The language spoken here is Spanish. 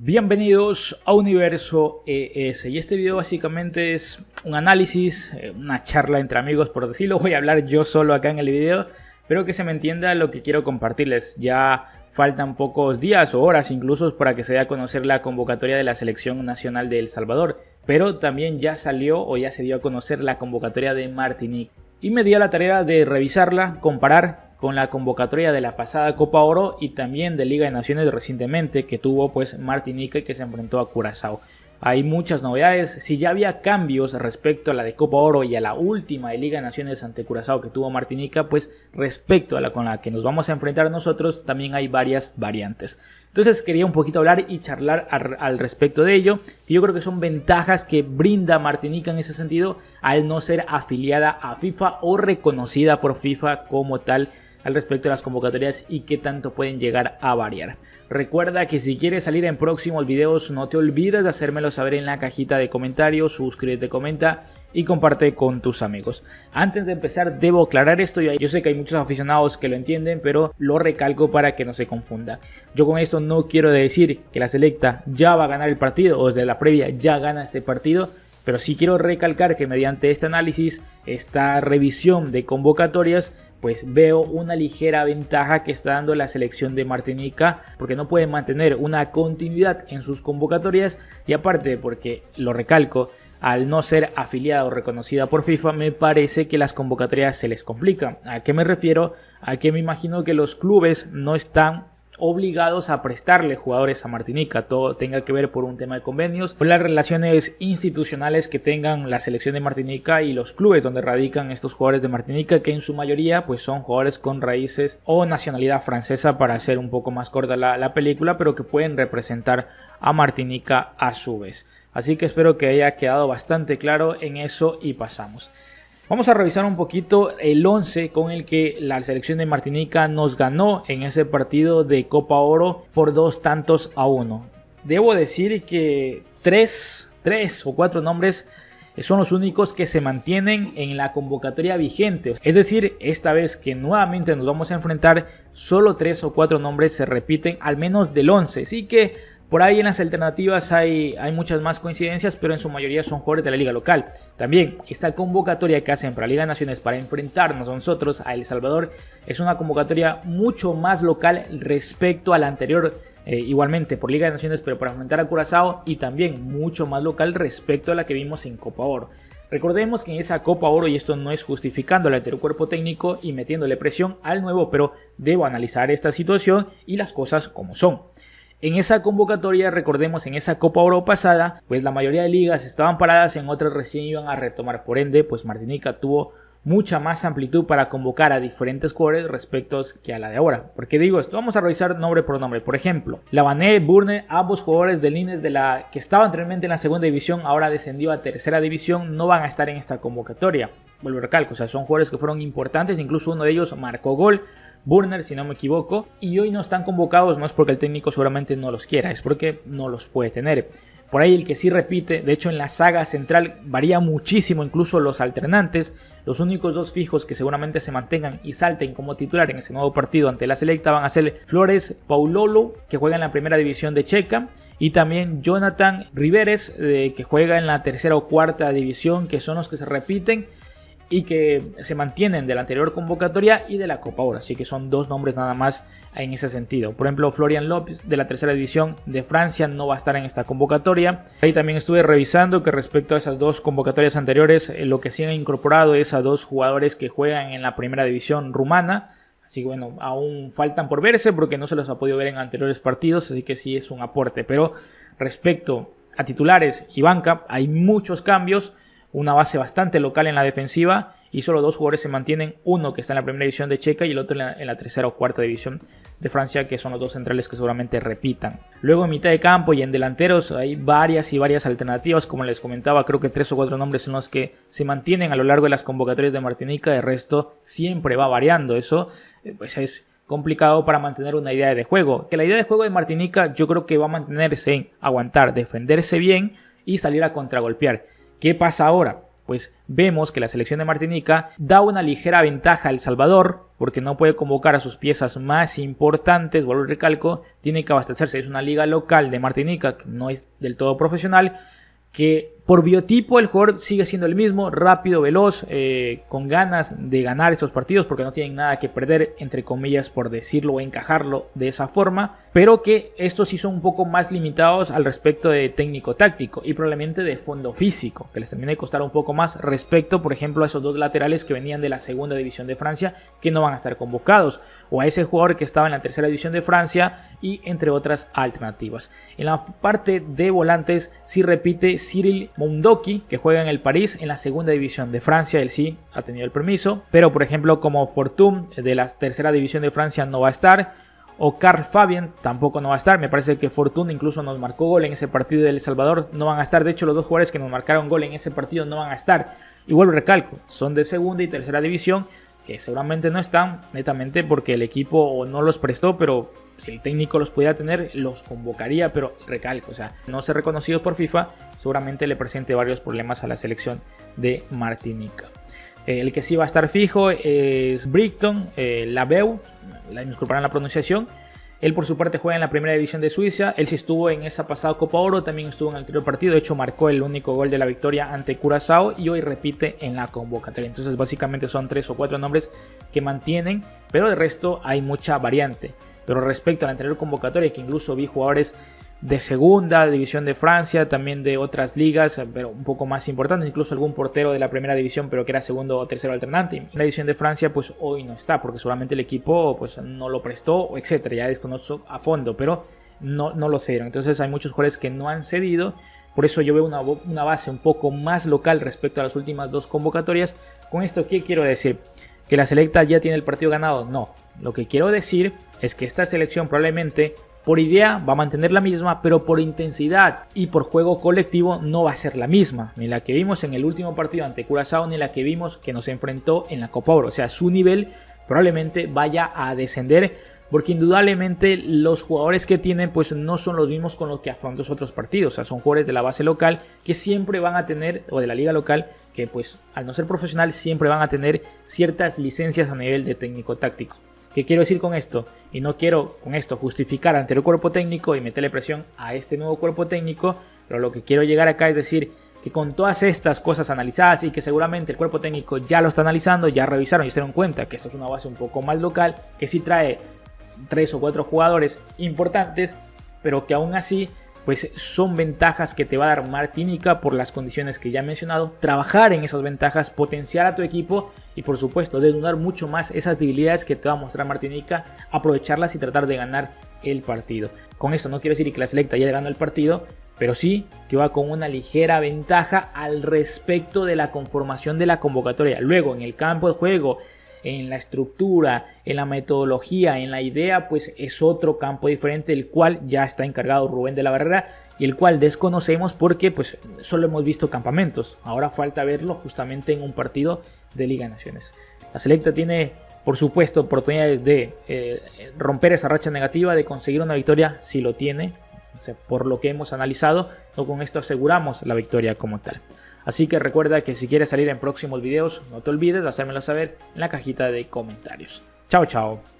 Bienvenidos a Universo ES y este video básicamente es un análisis, una charla entre amigos por decirlo. Voy a hablar yo solo acá en el video, pero que se me entienda lo que quiero compartirles. Ya faltan pocos días o horas incluso para que se dé a conocer la convocatoria de la Selección Nacional de El Salvador, pero también ya salió o ya se dio a conocer la convocatoria de Martinique y me di a la tarea de revisarla, comparar con la convocatoria de la pasada Copa Oro y también de Liga de Naciones recientemente que tuvo pues Martinica y que se enfrentó a Curazao. Hay muchas novedades. Si ya había cambios respecto a la de Copa Oro y a la última de Liga de Naciones ante Curazao que tuvo Martinica, pues respecto a la con la que nos vamos a enfrentar nosotros también hay varias variantes. Entonces quería un poquito hablar y charlar al respecto de ello, que yo creo que son ventajas que brinda Martinica en ese sentido al no ser afiliada a FIFA o reconocida por FIFA como tal al respecto de las convocatorias y qué tanto pueden llegar a variar. Recuerda que si quieres salir en próximos videos no te olvides de hacérmelo saber en la cajita de comentarios, suscríbete, comenta y comparte con tus amigos. Antes de empezar debo aclarar esto, yo sé que hay muchos aficionados que lo entienden, pero lo recalco para que no se confunda. Yo con esto no quiero decir que la selecta ya va a ganar el partido o desde la previa ya gana este partido, pero sí quiero recalcar que mediante este análisis, esta revisión de convocatorias, pues veo una ligera ventaja que está dando la selección de Martinica, porque no puede mantener una continuidad en sus convocatorias y aparte porque, lo recalco, al no ser afiliada o reconocida por FIFA, me parece que las convocatorias se les complican. ¿A qué me refiero? A que me imagino que los clubes no están obligados a prestarle jugadores a Martinica, todo tenga que ver por un tema de convenios, por las relaciones institucionales que tengan la selección de Martinica y los clubes donde radican estos jugadores de Martinica, que en su mayoría pues son jugadores con raíces o nacionalidad francesa, para hacer un poco más corta la película, pero que pueden representar a Martinica a su vez. Así que espero que haya quedado bastante claro en eso y pasamos. Vamos a revisar un poquito el 11 con el que la selección de Martinica nos ganó en ese partido de Copa Oro por 2-1. Debo decir que 3 o 4 nombres son los únicos que se mantienen en la convocatoria vigente. Es decir, esta vez que nuevamente nos vamos a enfrentar, solo 3 o 4 nombres se repiten, al menos del 11. Así que por ahí en las alternativas hay muchas más coincidencias, pero en su mayoría son jugadores de la liga local. También esta convocatoria que hacen para Liga de Naciones para enfrentarnos a nosotros, a El Salvador, es una convocatoria mucho más local respecto a la anterior, igualmente por Liga de Naciones, pero para enfrentar a Curazao, y también mucho más local respecto a la que vimos en Copa Oro. Recordemos que en esa Copa Oro, y esto no es justificando al anterior cuerpo técnico y metiéndole presión al nuevo, pero debo analizar esta situación y las cosas como son. En esa convocatoria, recordemos, en esa Copa Oro pasada, pues la mayoría de ligas estaban paradas, en otras recién iban a retomar. Por ende, pues Martinica tuvo mucha más amplitud para convocar a diferentes jugadores respecto que a la de ahora. ¿Por qué digo esto? Vamos a revisar nombre por nombre. Por ejemplo, Lavané, Burner, ambos jugadores del Lines de la que estaban anteriormente en la segunda división, ahora descendió a tercera división, no van a estar en esta convocatoria. Vuelvo a recalco, o sea, son jugadores que fueron importantes, incluso uno de ellos marcó gol, Burner, si no me equivoco, y hoy no están convocados. No es porque el técnico seguramente no los quiera, es porque no los puede tener. Por ahí el que sí repite, de hecho en la saga central varía muchísimo, incluso los alternantes. Los únicos dos fijos que seguramente se mantengan y salten como titular en ese nuevo partido ante la selecta van a ser Flores Paulolo, que juega en la primera división de Checa, y también Jonathan Riveres, que juega en la tercera o cuarta división, que son los que se repiten y que se mantienen de la anterior convocatoria y de la Copa Oro. Así que son dos nombres nada más en ese sentido. Por ejemplo, Florian López de la tercera división de Francia no va a estar en esta convocatoria. Ahí también estuve revisando que respecto a esas dos convocatorias anteriores, lo que sí han incorporado es a dos jugadores que juegan en la primera división rumana. Así que bueno, aún faltan por verse porque no se los ha podido ver en anteriores partidos, así que sí es un aporte. Pero respecto a titulares y banca, hay muchos cambios. Una base bastante local en la defensiva y solo dos jugadores se mantienen, uno que está en la primera división de Checa y el otro en la tercera o cuarta división de Francia, que son los dos centrales que seguramente repitan. Luego en mitad de campo y en delanteros hay varias alternativas, como les comentaba, creo que 3 o 4 nombres son los que se mantienen a lo largo de las convocatorias de Martinica, el resto siempre va variando. Eso pues es complicado para mantener una idea de juego, que la idea de juego de Martinica yo creo que va a mantenerse en aguantar, defenderse bien y salir a contragolpear. ¿Qué pasa ahora? pues vemos que la selección de Martinica da una ligera ventaja a El Salvador porque no puede convocar a sus piezas más importantes, vuelvo y recalco, tiene que abastecerse, es una liga local de Martinica que no es del todo profesional, que por biotipo el jugador sigue siendo el mismo, rápido, veloz, con ganas de ganar estos partidos porque no tienen nada que perder, entre comillas, por decirlo o encajarlo de esa forma, pero que estos sí son un poco más limitados al respecto de técnico-táctico y probablemente de fondo físico, que les termine de costar un poco más respecto, por ejemplo, a esos dos laterales que venían de la segunda división de Francia que no van a estar convocados, o a ese jugador que estaba en la tercera división de Francia y entre otras alternativas. En la parte de volantes sí repite Cyril Moundoki, que juega en el París en la segunda división de Francia. Él sí ha tenido el permiso, pero por ejemplo como Fortune de la tercera división de Francia no va a estar, o Carl Fabien tampoco no va a estar. Me parece que Fortune incluso nos marcó gol en ese partido de El Salvador, no van a estar. De hecho, los dos jugadores que nos marcaron gol en ese partido no van a estar. Y vuelvo y recalco, son de segunda y tercera división, que seguramente no están netamente porque el equipo no los prestó, pero si el técnico los pudiera tener, los convocaría, pero recalco, o sea, no ser reconocidos por FIFA seguramente le presente varios problemas a la selección de Martinica. El que sí va a estar fijo es Brighton Labeu, me disculparán la pronunciación. Él por su parte juega en la primera división de Suiza. Él sí estuvo en esa pasada Copa Oro, también estuvo en el anterior partido. De hecho marcó el único gol de la victoria ante Curazao y hoy repite en la convocatoria. Entonces básicamente son 3 o 4 nombres que mantienen, pero de resto hay mucha variante. Pero respecto a la anterior convocatoria, que incluso vi jugadores de segunda división de Francia, también de otras ligas, pero un poco más importantes, incluso algún portero de la primera división, pero que era segundo o tercero alternante. En la división de Francia, pues hoy no está, porque seguramente el equipo pues no lo prestó, etcétera. Ya desconozco a fondo, pero no lo cedieron. Entonces hay muchos jugadores que no han cedido. Por eso yo veo una base un poco más local respecto a las últimas dos convocatorias. Con esto, ¿qué quiero decir? ¿Que la selecta ya tiene el partido ganado? No. Lo que quiero decir es que esta selección probablemente por idea va a mantener la misma, pero por intensidad y por juego colectivo no va a ser la misma. Ni la que vimos en el último partido ante Curazao, ni la que vimos que nos enfrentó en la Copa Oro. O sea, su nivel probablemente vaya a descender, porque indudablemente los jugadores que tienen pues no son los mismos con los que afrontan los otros partidos. O sea, son jugadores de la base local que siempre van a tener, o de la liga local, que pues al no ser profesional siempre van a tener ciertas licencias a nivel de técnico táctico. ¿Qué quiero decir con esto? Y no quiero con esto justificar ante el cuerpo técnico y meterle presión a este nuevo cuerpo técnico, pero lo que quiero llegar acá es decir que con todas estas cosas analizadas y que seguramente el cuerpo técnico ya lo está analizando, ya revisaron y se dieron cuenta que esta es una base un poco más local, que sí trae 3 o 4 jugadores importantes, pero que aún así pues son ventajas que te va a dar Martinica por las condiciones que ya he mencionado. Trabajar en esas ventajas, potenciar a tu equipo y por supuesto desnudar mucho más esas debilidades que te va a mostrar Martinica, aprovecharlas y tratar de ganar el partido. Con esto no quiero decir que la selecta ya ganó el partido, pero sí que va con una ligera ventaja al respecto de la conformación de la convocatoria. Luego en el campo de juego, en la estructura, en la metodología, en la idea, pues es otro campo diferente, el cual ya está encargado Rubén de la Barrera y el cual desconocemos porque pues solo hemos visto campamentos. Ahora falta verlo justamente en un partido de Liga de Naciones. La selecta tiene, por supuesto, oportunidades de romper esa racha negativa, de conseguir una victoria si lo tiene. O sea, por lo que hemos analizado, no con esto aseguramos la victoria como tal. Así que recuerda que si quieres salir en próximos videos, no te olvides de hacérmelo saber en la cajita de comentarios. Chao, chao.